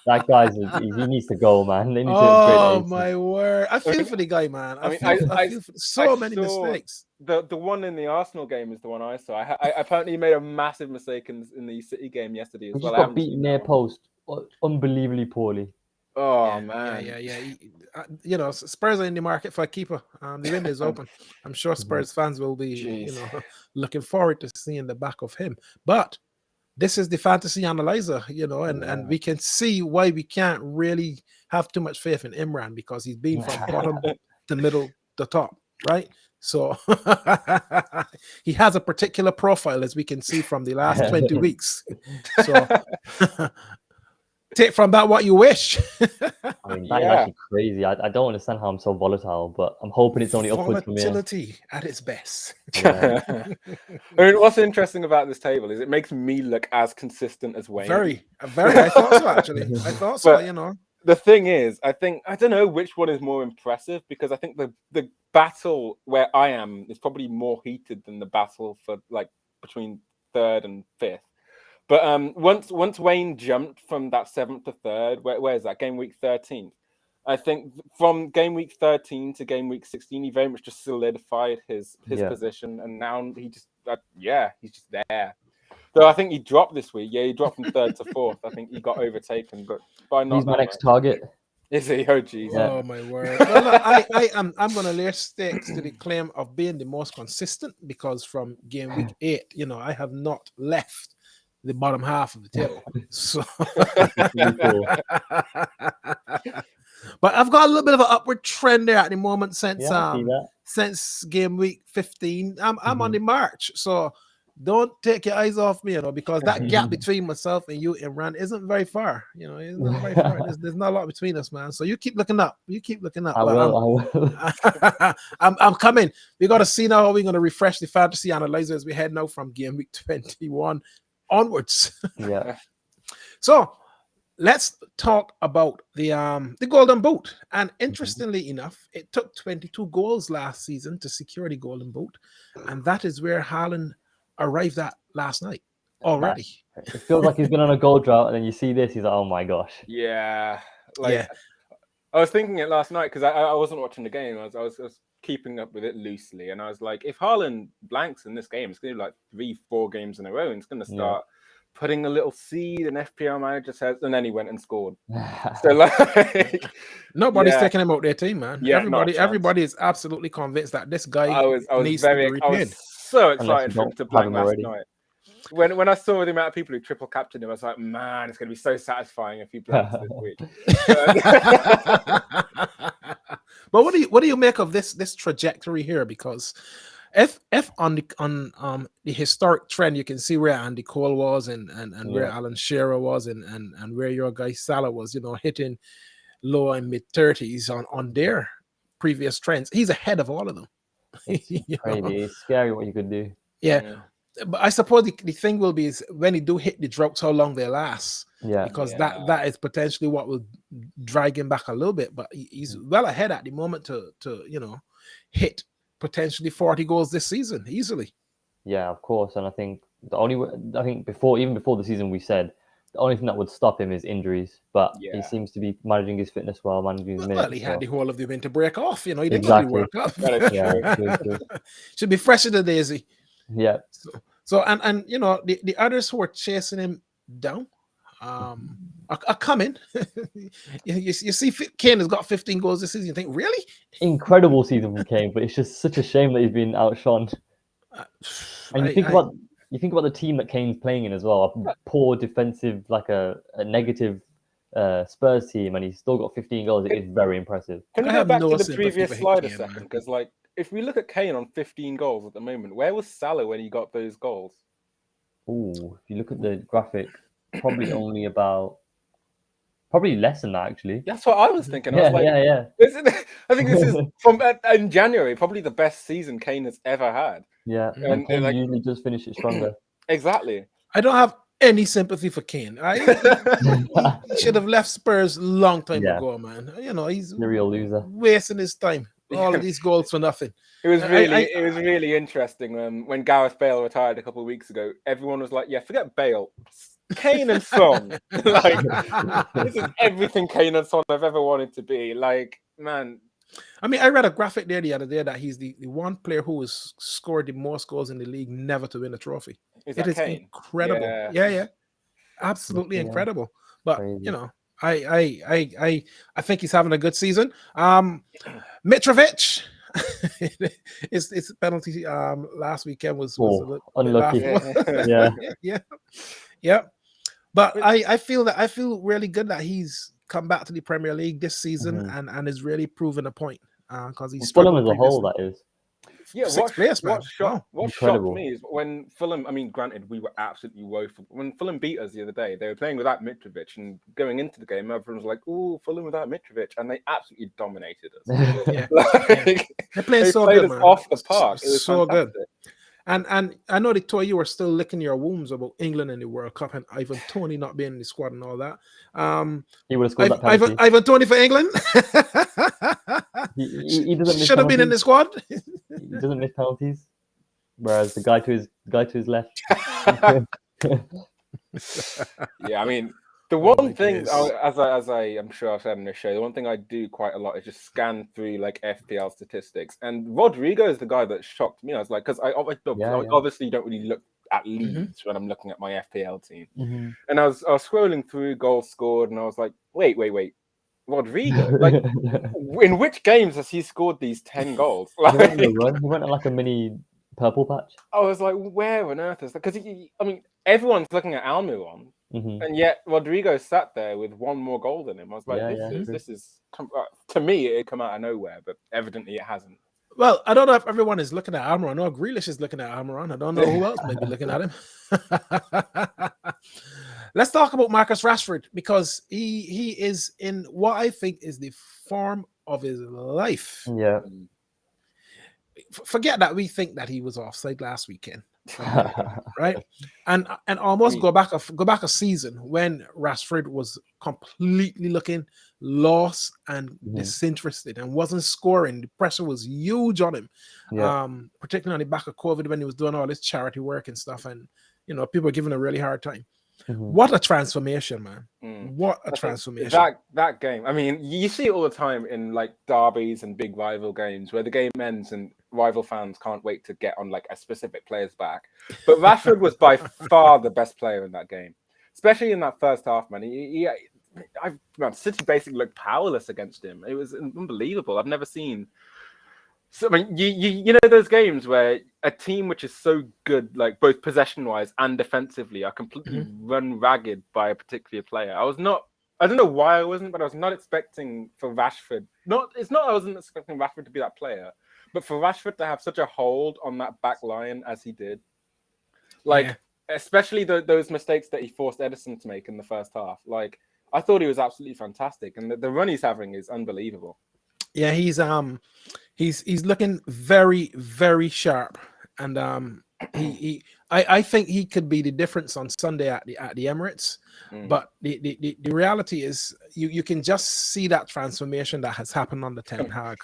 [SPEAKER 2] That guy's he needs to go, man. They need
[SPEAKER 1] oh my word! I feel for the guy, man. I feel for so many mistakes.
[SPEAKER 3] The one in the Arsenal game is the one I saw. I apparently made a massive mistake in the City game yesterday as well.
[SPEAKER 2] He got beaten near post unbelievably poorly.
[SPEAKER 3] Oh man,
[SPEAKER 1] you know, Spurs are in the market for a keeper. The window is open. I'm sure Spurs fans will be, you know, looking forward to seeing the back of him. But this is the fantasy analyzer, you know, and we can see why we can't really have too much faith in Imran, because he's been from bottom to middle to top, right? So he has a particular profile, as we can see from the last 20 weeks. So take from that what you wish.
[SPEAKER 2] I mean, that is actually crazy. I don't understand how I'm so volatile, but I'm hoping it's only upwards from here.
[SPEAKER 1] Volatility at its best.
[SPEAKER 3] I mean, what's interesting about this table is it makes me look as consistent as Wayne.
[SPEAKER 1] Very. I thought so, actually. I thought so, you know.
[SPEAKER 3] The thing is, I don't know which one is more impressive, because I think the battle where I am is probably more heated than the battle for like between 3rd and 5th. But once Wayne jumped from that 7th to 3rd, where is that? Game week 13. I think from game week 13 to game week 16, he very much just solidified his position, and now he's just there. So I think he dropped this week. Yeah, he dropped from 3rd to 4th. I think he got overtaken, but by not.
[SPEAKER 2] He's my next target.
[SPEAKER 3] Is he? Oh, geez.
[SPEAKER 1] Oh, my word. Well, I'm going to lay stakes to the claim of being the most consistent, because from game week 8, you know, I have not left the bottom half of the table. So But I've got a little bit of an upward trend there at the moment since
[SPEAKER 2] Yeah, I see that.
[SPEAKER 1] since game week 15. I'm on
[SPEAKER 2] Mhm.
[SPEAKER 1] the march, so don't take your eyes off me, because that gap between myself and you, Imran, isn't very far. It's not very far. There's not a lot between us, man. So you keep looking up. You keep looking up.
[SPEAKER 2] I will.
[SPEAKER 1] I'm coming. We got to see now how we're going to refresh the fantasy analyzer as we head now from game week 21 onwards.
[SPEAKER 2] Yeah.
[SPEAKER 1] So let's talk about the Golden Boot. And interestingly enough, it took 22 goals last season to secure the Golden Boot, and that is where Haaland arrived at last night already.
[SPEAKER 2] It feels like he's been on a goal drought, and then you see this, he's like, oh my gosh.
[SPEAKER 3] Yeah,
[SPEAKER 1] Yeah.
[SPEAKER 3] I was thinking it last night because I wasn't watching the game. I was keeping up with it loosely, and I was like, if Haaland blanks in this game, it's going to be like 3-4 games in a row, and it's going to start putting a little seed. And FPL manager says, and then he went and scored. So like,
[SPEAKER 1] nobody's taking him out their team, man.
[SPEAKER 3] Yeah,
[SPEAKER 1] everybody is absolutely convinced that this guy needs
[SPEAKER 3] very,
[SPEAKER 1] to be retained.
[SPEAKER 3] I was so excited for him to blank last
[SPEAKER 2] already.
[SPEAKER 3] night. When I saw the amount of people who triple captained him, I was like, man, it's going to be so satisfying if he blanks this week.
[SPEAKER 1] But what do you make of this trajectory here? Because if on the historic trend, you can see where Andy Cole was and where Alan Shearer was and where your guy Salah was, hitting low and mid 30s on their previous trends. He's ahead of all of them.
[SPEAKER 2] It's crazy. It's scary what you could do.
[SPEAKER 1] Yeah. But I suppose the thing will be is when he do hit the droughts, how long they last.
[SPEAKER 2] Yeah.
[SPEAKER 1] Because that is potentially what will drag him back a little bit. But he's well ahead at the moment to hit potentially 40 goals this season easily.
[SPEAKER 2] Yeah, of course. And I think even before the season, we said the only thing that would stop him is injuries. But he seems to be managing his fitness well, managing his minutes.
[SPEAKER 1] Well, he had the whole of the winter break off. He didn't
[SPEAKER 2] Exactly.
[SPEAKER 1] really work up.
[SPEAKER 3] Yeah,
[SPEAKER 2] true.
[SPEAKER 1] Should be fresh as a daisy.
[SPEAKER 2] Yeah.
[SPEAKER 1] So and the others who are chasing him down are coming. you see Kane has got 15 goals this season. You think, really?
[SPEAKER 2] Incredible season from Kane, but it's just such a shame that he's been outshone. And you think about the team that Kane's playing in as well, a poor defensive, like a negative Spurs team, and he's still got 15 goals. It is very impressive.
[SPEAKER 3] Can you go back to the previous slide a second? Because if we look at Kane on 15 goals at the moment, where was Salah when he got those goals?
[SPEAKER 2] Oh, if you look at the graphic, probably less than that, actually.
[SPEAKER 3] That's what I was thinking.
[SPEAKER 2] Yeah.
[SPEAKER 3] I think this is from in January, probably the best season Kane has ever had.
[SPEAKER 2] Yeah, and Kane usually does finish it stronger.
[SPEAKER 3] Exactly.
[SPEAKER 1] I don't have any sympathy for Kane. He should have left Spurs a long time ago, man. He's
[SPEAKER 2] the real loser,
[SPEAKER 1] wasting his time. All of these goals for nothing.
[SPEAKER 3] It was really interesting when Gareth Bale retired a couple of weeks ago. Everyone was like, "Yeah, forget Bale, Kane and Son." This is everything Kane and Son have ever wanted to be. Like, man.
[SPEAKER 1] I mean, I read a graphic there the other day that he's the one player who has scored the most goals in the league never to win a trophy. It is Kane? Incredible. Yeah. Absolutely incredible. But
[SPEAKER 2] crazy.
[SPEAKER 1] I think he's having a good season. Mitrovic, his penalty last weekend was
[SPEAKER 2] unlucky.
[SPEAKER 1] Yeah. But I feel really good that he's come back to the Premier League this season and is really proving a point because he's
[SPEAKER 2] Fulham as a whole, that is.
[SPEAKER 3] Yeah, what shocked me is when Fulham, I mean, granted, we were absolutely woeful. When Fulham beat us the other day, they were playing without Mitrovic, and going into the game, everyone was like, "Oh, Fulham without Mitrovic," and they absolutely dominated us.
[SPEAKER 1] They're playing so
[SPEAKER 3] played
[SPEAKER 1] good,
[SPEAKER 3] us
[SPEAKER 1] man.
[SPEAKER 3] off the park. It was
[SPEAKER 1] so
[SPEAKER 3] fantastic.
[SPEAKER 1] good. And I know the two of you are still licking your wounds about England in the World Cup and Ivan Toney not being in the squad and all that.
[SPEAKER 2] He would have scored that penalty.
[SPEAKER 1] Ivan Toney for England.
[SPEAKER 2] he doesn't miss
[SPEAKER 1] should have been in the squad.
[SPEAKER 2] He doesn't miss penalties, whereas the guy to his left.
[SPEAKER 3] Yeah, I mean, the one thing, as I'm sure I've said in this show, the one thing I do quite a lot is just scan through like FPL statistics. And Rodrigo is the guy that shocked me. I was like, because I obviously don't really look at leads when I'm looking at my FPL team. And I was scrolling through goals scored, and I was like, wait, Rodrigo? Like, in which games has he scored these 10 goals? Like,
[SPEAKER 2] he went on like a mini purple patch.
[SPEAKER 3] I was like, where on earth is that? Because I mean, everyone's looking at Almiron. And yet Rodrigo sat there with one more goal than him. I was like, this is to me, it come out of nowhere, but evidently it hasn't.
[SPEAKER 1] Well, I don't know if everyone is looking at Almiron. No, Grealish is looking at Almiron. I don't know who else may be looking at him. Let's talk about Marcus Rashford, because he is in what I think is the form of his life.
[SPEAKER 2] Yeah.
[SPEAKER 1] Forget that we think that he was offside last weekend, right? And almost go back a season when Rashford was completely looking lost and disinterested and wasn't scoring. The pressure was huge on him, particularly on the back of COVID when he was doing all this charity work and stuff, and people were giving a really hard time. What a transformation, man. What a transformation.
[SPEAKER 3] That game, I mean, you see it all the time in like derbies and big rival games where the game ends and rival fans can't wait to get on like a specific player's back. But Rashford was by far the best player in that game, especially in that first half, man. City basically looked powerless against him. It was unbelievable. I've never seen. So, I mean, you know those games where a team which is so good, like both possession-wise and defensively, are completely run ragged by a particular player. I don't know why I wasn't, but I was not expecting for Rashford. I wasn't expecting Rashford to be that player, but for Rashford to have such a hold on that back line as he did, especially those mistakes that he forced Ederson to make in the first half. Like, I thought he was absolutely fantastic, and the run he's having is unbelievable.
[SPEAKER 1] Yeah, he's looking very, very sharp, and I think he could be the difference on Sunday at the Emirates. But the reality is, you can just see that transformation that has happened on the Ten Hag.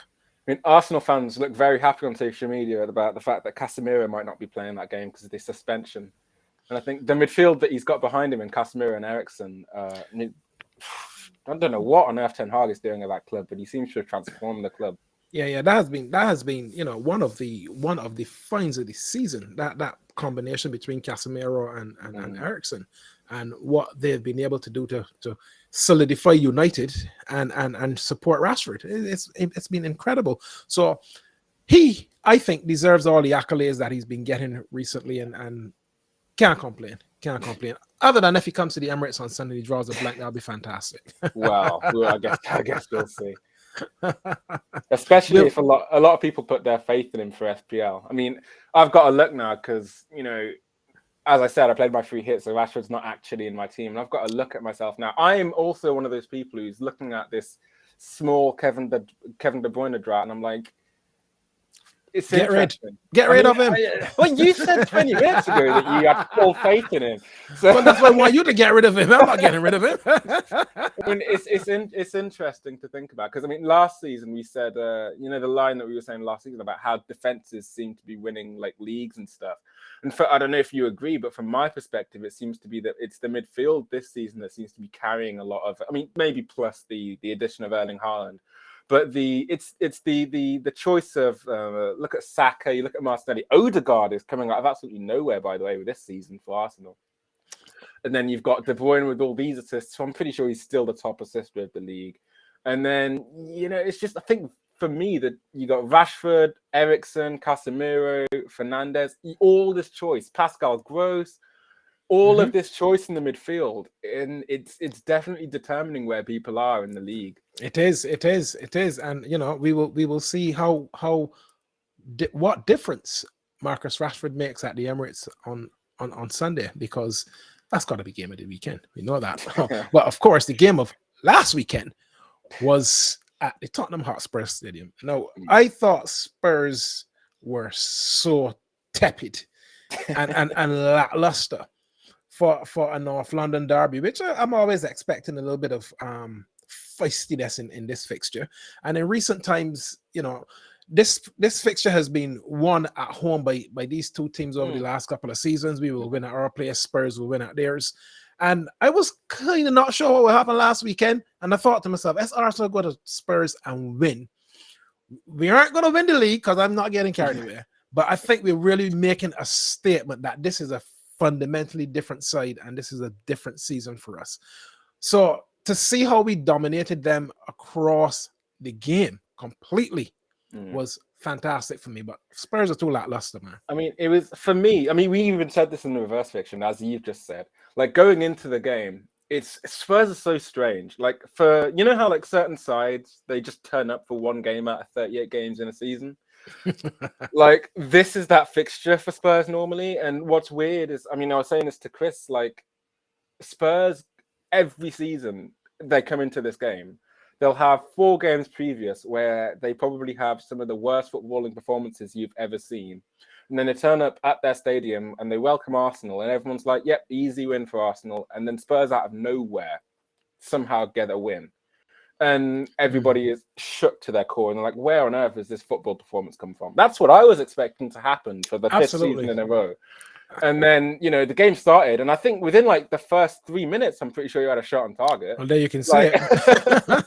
[SPEAKER 3] I mean, Arsenal fans look very happy on social media about the fact that Casemiro might not be playing that game because of the suspension, and I think the midfield that he's got behind him in Casemiro and Eriksen. I don't know what on earth Ten Hag is doing at that club, but he seems to have transformed the club.
[SPEAKER 1] Yeah, that has been one of the finds of the season. That combination between Casemiro and Eriksen, and what they've been able to do to solidify United and support Rashford. It's been incredible. So he, I think, deserves all the accolades that he's been getting recently, and can't complain. Other than if he comes to the Emirates on Sunday, he draws a blank, that'll be fantastic.
[SPEAKER 3] Well, I guess we'll see. Especially if a lot of people put their faith in him for FPL. I mean, I've got to look now because, as I said, I played my 3 hits, so Rashford's not actually in my team. And I've got to look at myself now. I am also one of those people who's looking at this small Kevin De Bruyne drought, and I'm like, it's
[SPEAKER 1] Get rid of him.
[SPEAKER 3] Well, you said 20 minutes ago that you had full faith in him. So
[SPEAKER 1] well, that's why I want you to get rid of him. I'm not getting rid of him.
[SPEAKER 3] I mean, it's interesting to think about, because I mean, last season we said, the line that we were saying last season about how defenses seem to be winning like leagues and stuff. And I don't know if you agree, but from my perspective, it seems to be that it's the midfield this season that seems to be carrying a lot of. I mean, maybe plus the addition of Erling Haaland. But it's the choice of look at Saka, you look at Martinelli. Odegaard is coming out of absolutely nowhere, by the way, with this season for Arsenal. And then you've got De Bruyne with all these assists. So I'm pretty sure he's still the top assister of the league. And then it's just, I think for me that you got Rashford, Eriksen, Casemiro, Fernandes, all this choice, Pascal Gross. All of this choice in the midfield, and it's definitely determining where people are in the league.
[SPEAKER 1] It is, and we will see what difference Marcus Rashford makes at the Emirates on Sunday, because that's got to be game of the weekend. We know that. Well, of course, the game of last weekend was at the Tottenham Hotspur Stadium. Now, I thought Spurs were so tepid and lackluster for a North London derby, which I'm always expecting a little bit of feistiness in this fixture. And in recent times, this fixture has been won at home by these two teams over the last couple of seasons. We will win at our place, Spurs will win at theirs. And I was kind of not sure what would happen last weekend. And I thought to myself, as Arsenal go to Spurs and win, we aren't going to win the league because I'm not getting carried away. But I think we're really making a statement that this is a fundamentally different side and this is a different season for us. So to see how we dominated them across the game completely was fantastic for me, but Spurs are too lackluster, man.
[SPEAKER 3] I mean, it was for me. I mean, we even said this in the reverse fiction, as you've just said. Like going into the game, it's Spurs are so strange. Like for how like certain sides they just turn up for one game out of 38 games in a season. Like this is that fixture for Spurs normally. And what's weird is, I mean, I was saying this to Chris, like Spurs every season they come into this game, they'll have 4 games previous where they probably have some of the worst footballing performances you've ever seen. And then they turn up at their stadium and they welcome Arsenal and everyone's like, yep, easy win for Arsenal. And then Spurs out of nowhere somehow get a win. And everybody is shook to their core and they're like, where on earth has this football performance come from? That's what I was expecting to happen for the 5th season in a row. And then, the game started, and I think within like the first 3 minutes, I'm pretty sure you had a shot on target.
[SPEAKER 1] Well, there you can see it.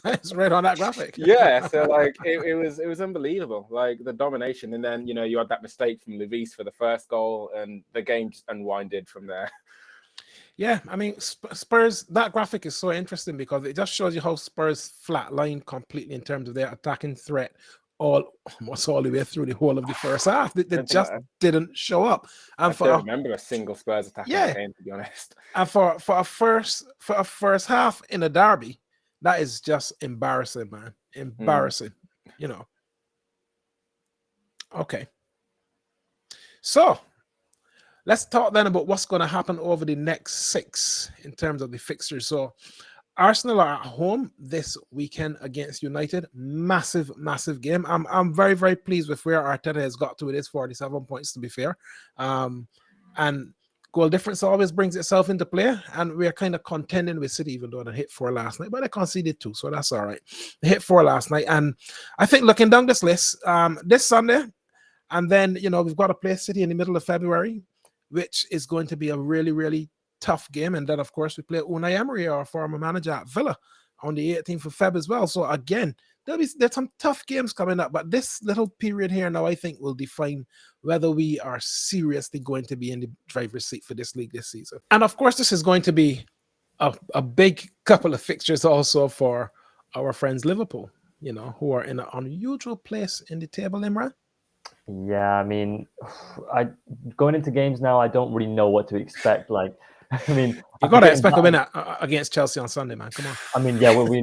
[SPEAKER 1] It's right on that graphic.
[SPEAKER 3] Yeah, so like it was unbelievable, like the domination. And then, you had that mistake from Levis for the first goal, and the game just unwinded from there.
[SPEAKER 1] Yeah, I mean, Spurs, that graphic is so interesting because it just shows you how Spurs flatlined completely in terms of their attacking threat almost all the way through the whole of the first half. They just didn't show up. And
[SPEAKER 3] I don't remember a single Spurs attack in the game, to be honest.
[SPEAKER 1] And for a first half in a derby, that is just embarrassing, man. Embarrassing, Okay. So let's talk then about what's going to happen over the next 6 in terms of the fixtures. So Arsenal are at home this weekend against United. Massive, massive game. I'm very, very pleased with where Arteta has got to with his 47 points, to be fair. And goal difference always brings itself into play. And we're kind of contending with City, even though they hit 4 last night. But they conceded 2, so that's all right. They hit 4 last night. And I think looking down this list, this Sunday, and then, we've got to play City in the middle of February, which is going to be a really, really tough game. And then, of course, we play Unai Emery, our former manager at Villa, on the 18th of Feb as well. So, again, there's some tough games coming up. But this little period here now, I think, will define whether we are seriously going to be in the driver's seat for this league this season. And, of course, this is going to be a big couple of fixtures also for our friends Liverpool, who are in an unusual place in the table, Imran.
[SPEAKER 2] Yeah, I mean, going into games now, I don't really know what to expect. Like, I mean,
[SPEAKER 1] you got to expect a win against Chelsea on Sunday, man. Come on.
[SPEAKER 2] I mean, yeah, we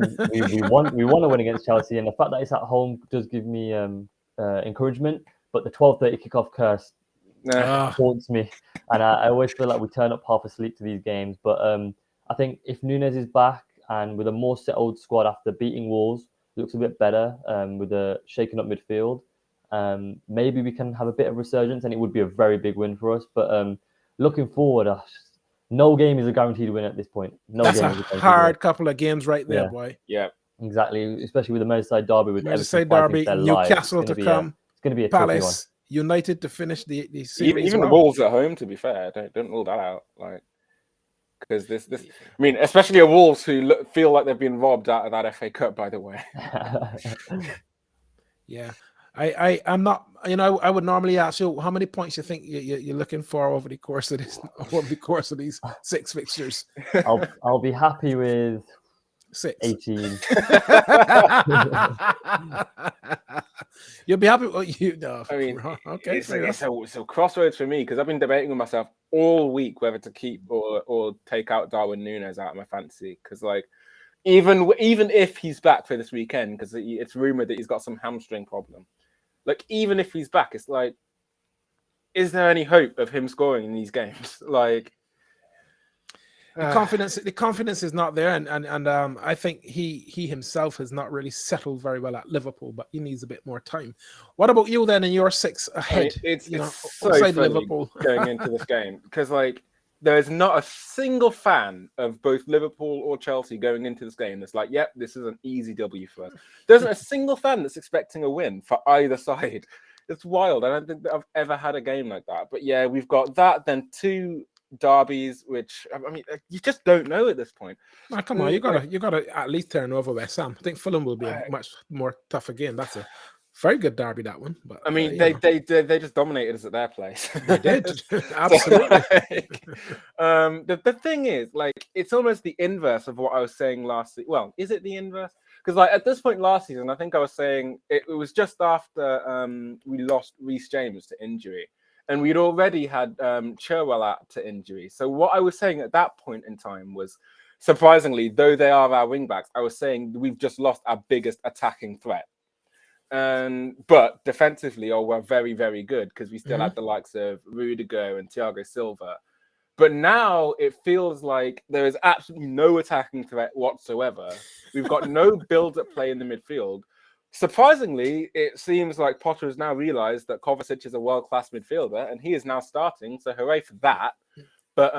[SPEAKER 2] want to win against Chelsea, and the fact that it's at home does give me encouragement. But the 12:30 kickoff curse haunts me, and I always feel like we turn up half asleep to these games. But I think if Núñez is back and with a more settled squad after beating Wolves, it looks a bit better with a shaken up midfield. Maybe we can have a bit of resurgence, and it would be a very big win for us. But looking forward, no game is a guaranteed win at this point.
[SPEAKER 1] That's a hard couple of games right there, boy.
[SPEAKER 3] Yeah,
[SPEAKER 2] exactly. Especially with the Merseyside derby, with
[SPEAKER 1] Merseyside derby, Newcastle to come.
[SPEAKER 2] It's going to be a
[SPEAKER 1] Palace,
[SPEAKER 2] tricky one.
[SPEAKER 1] United to finish the series.
[SPEAKER 3] Even the Wolves at home. To be fair, don't rule that out. Like, because this, I mean, especially a Wolves who feel like they've been robbed out of that FA Cup. By the way.
[SPEAKER 1] Yeah. I'm not, I would normally ask you how many points you think you're looking for over the course of these 6 fixtures.
[SPEAKER 2] I'll be happy with
[SPEAKER 1] 6.
[SPEAKER 2] 18.
[SPEAKER 1] You'll be happy with you. No,
[SPEAKER 3] I mean,
[SPEAKER 1] okay.
[SPEAKER 3] It's a crossroads for me because I've been debating with myself all week whether to keep or take out Darwin Núñez out of my fantasy because like. Even if he's back for this weekend, because it's rumored that he's got some hamstring problem. Like, even if he's back, it's like, is there any hope of him scoring in these games? Like,
[SPEAKER 1] the confidence is not there, and I think he himself has not really settled very well at Liverpool, but he needs a bit more time. What about you then? In your 6 ahead,
[SPEAKER 3] it's so funny Liverpool going into this game because like. There is not a single fan of both Liverpool or Chelsea going into this game that's like, yep, this is an easy W for us. There isn't a single fan that's expecting a win for either side. It's wild. I don't think that I've ever had a game like that. But yeah, we've got that, then 2 derbies, which I mean, you just don't know at this point.
[SPEAKER 1] Oh, come on, you gotta at least turn over West Ham. I think Fulham will be a much more tougher game. That's a very good derby, that one. But
[SPEAKER 3] I mean, they just dominated us at their place.
[SPEAKER 1] They did, absolutely.
[SPEAKER 3] The thing is, like, it's almost the inverse of what I was saying last week. Well, is it the inverse? because like at this point last season, I think I was saying it was just after we lost Reece James to injury, and we'd already had Chilwell out to injury. So what I was saying at that point in time was, surprisingly, though they are our wing backs, I was saying we've just lost our biggest attacking threat. But defensively, we're very, very good because we still had the likes of Rudiger and Thiago Silva. But now it feels like there is absolutely no attacking threat whatsoever. We've got no build-up play in the midfield. Surprisingly, it seems like Potter has now realized that Kovacic is a world-class midfielder, and he is now starting. So hooray for that! But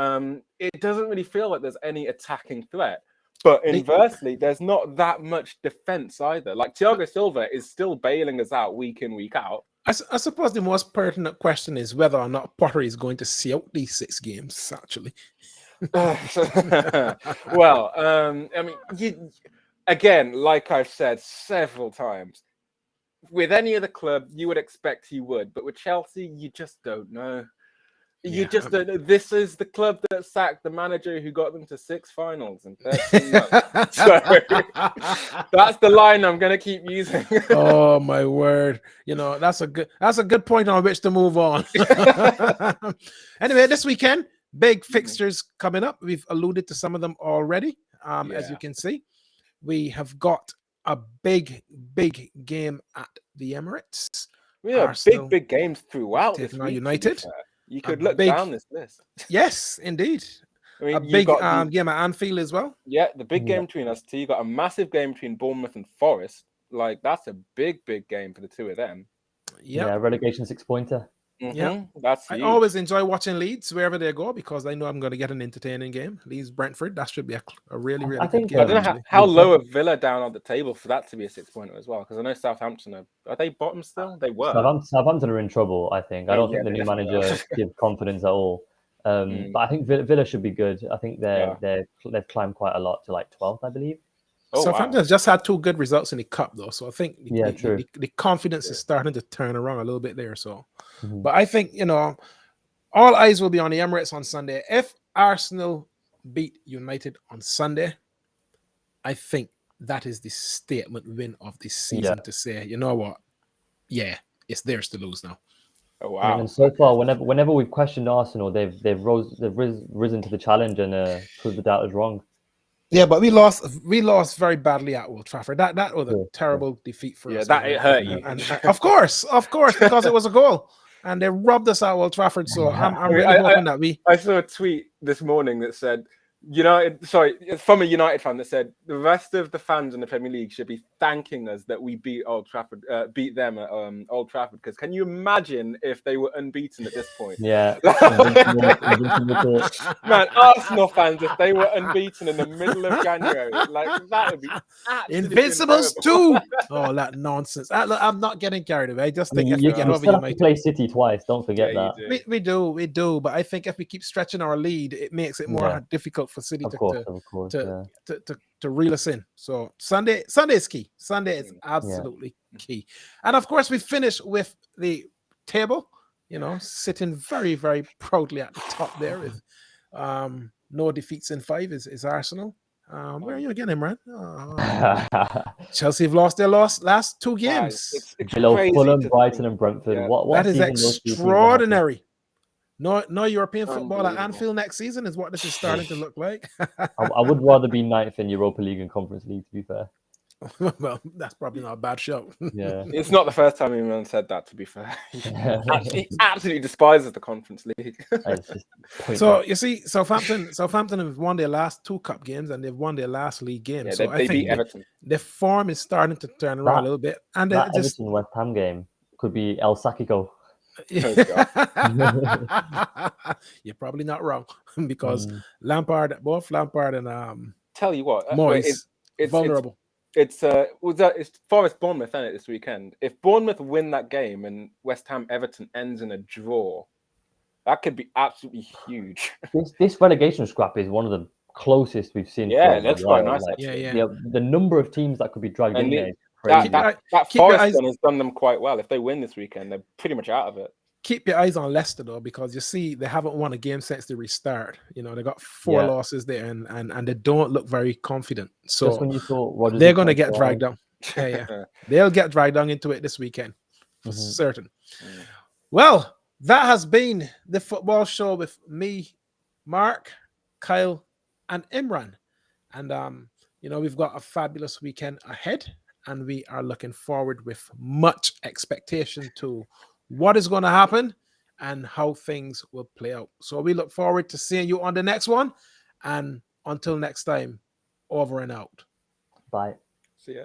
[SPEAKER 3] it doesn't really feel like there's any attacking threat. But inversely, there's not that much defense either. Like Thiago Silva is still bailing us out week in, week out.
[SPEAKER 1] I suppose the most pertinent question is whether or not Potter is going to see out these 6 games, actually.
[SPEAKER 3] Well, I mean, again, like I've said several times, with any other club, you would expect he would. But with Chelsea, you just don't know. You just don't know. This is the club that sacked the manager who got them to 6 finals in 13 months. So that's the line I'm going to keep using.
[SPEAKER 1] Oh my word! You know, that's a good point on which to move on. Anyway, this weekend, big fixtures coming up. We've alluded to some of them already. As you can see, we have got a big game at the Emirates.
[SPEAKER 3] Yeah, big games throughout this week,
[SPEAKER 1] United.
[SPEAKER 3] You could look down this list.
[SPEAKER 1] Yes, indeed.
[SPEAKER 3] I mean,
[SPEAKER 1] a big game at Anfield as well.
[SPEAKER 3] Yeah, the big game between us two. You got a massive game between Bournemouth and Forest. Like, that's a big game for the two of them.
[SPEAKER 2] Yeah, relegation 6-pointer.
[SPEAKER 3] Yeah, that's huge.
[SPEAKER 1] I always enjoy watching Leeds wherever they go because I know I'm going to get an entertaining game. Leeds Brentford, that should be a really good game.
[SPEAKER 3] I don't know how low a Villa down on the table for that to be a 6-pointer as well, because I know Southampton are they bottom still? They were.
[SPEAKER 2] Southampton are in trouble, I think. I don't think the new manager gives confidence at all. But I think Villa should be good. I think they've climbed quite a lot to like 12th, I believe.
[SPEAKER 1] Southampton has just had 2 good results in the cup, though, so I think the confidence is starting to turn around a little bit there. So, but I think all eyes will be on the Emirates on Sunday. If Arsenal beat United on Sunday, I think that is the statement win of this season to say, you know what, it's theirs to lose now.
[SPEAKER 3] Oh wow!
[SPEAKER 2] And so far, whenever we've questioned Arsenal, they've risen to the challenge and proved the doubters wrong.
[SPEAKER 1] Yeah, but we lost very badly at Old Trafford. That was a terrible defeat for us.
[SPEAKER 3] Yeah, it hurt you.
[SPEAKER 1] And of course, because it was a goal, and they robbed us at Old Trafford. So I'm really hoping that we.
[SPEAKER 3] I saw a tweet this morning that said, from a United fan that said the rest of the fans in the Premier League should be thanking us that we beat them at Old Trafford, because can you imagine if they were unbeaten at this point?
[SPEAKER 2] Yeah.
[SPEAKER 3] Man, Arsenal fans, if they were unbeaten in the middle of January, like that would be
[SPEAKER 1] Invincibles too. Oh, that nonsense! I'm not getting carried away. I just think if we get over
[SPEAKER 2] United, to play City twice. Don't forget that.
[SPEAKER 1] We do. But I think if we keep stretching our lead, it makes it more difficult for City to reel us in. So Sunday is key. Sunday is absolutely key. And of course, we finish with the table, sitting very, very proudly at the top there with no defeats in 5 is Arsenal. Where are you again, Imran? Chelsea have lost their last 2 games.
[SPEAKER 3] It's
[SPEAKER 2] below Fulham, Brighton, and Brentford.
[SPEAKER 3] Yeah.
[SPEAKER 2] What
[SPEAKER 1] that is extraordinary. No European football at Anfield next season is what this is starting to look like.
[SPEAKER 2] I would rather be 9th in Europa League and Conference League, to be fair.
[SPEAKER 1] Well, that's probably not a bad show.
[SPEAKER 2] Yeah,
[SPEAKER 3] it's not the first time anyone said that, to be fair. He absolutely despises the Conference League.
[SPEAKER 1] So you see, Southampton have won their last 2 cup games and they've won their last league game.
[SPEAKER 3] Yeah,
[SPEAKER 1] so
[SPEAKER 3] they beat Everton.
[SPEAKER 1] The form is starting to turn around a little bit, and
[SPEAKER 2] that Everton West Ham game could be El Sakiko.
[SPEAKER 1] You're probably not wrong, because both Lampard and
[SPEAKER 3] tell you what,
[SPEAKER 1] Moyes, it's vulnerable.
[SPEAKER 3] It's Forest Bournemouth, isn't it, this weekend? If Bournemouth win that game and West Ham Everton ends in a draw, that could be absolutely huge.
[SPEAKER 2] This relegation scrap is one of the closest we've seen.
[SPEAKER 3] Yeah, that's quite nice.
[SPEAKER 2] The number of teams that could be dragged in there.
[SPEAKER 3] That Forest one has done them quite well. If they win this weekend, they're pretty much out of it.
[SPEAKER 1] keep your eyes on Leicester though, because you see they haven't won a game since the restart. You know, they got 4
[SPEAKER 2] Yeah.
[SPEAKER 1] losses there, and they don't look very confident.
[SPEAKER 2] Just
[SPEAKER 1] So
[SPEAKER 2] when you thought Rodgers
[SPEAKER 1] they're
[SPEAKER 2] had
[SPEAKER 1] going to
[SPEAKER 2] turned
[SPEAKER 1] get
[SPEAKER 2] it
[SPEAKER 1] dragged
[SPEAKER 2] around.
[SPEAKER 1] down. Yeah. They'll get dragged down into it this weekend for
[SPEAKER 2] Mhm.
[SPEAKER 1] certain. Well, that has been the football show with me, Mark, Kyle, and Imran. And you know, we've got a fabulous weekend ahead, and we are looking forward with much expectation to what is going to happen and how things will play out. So we look forward to seeing you on the next one. And until next time, over and out.
[SPEAKER 2] Bye.
[SPEAKER 3] See ya.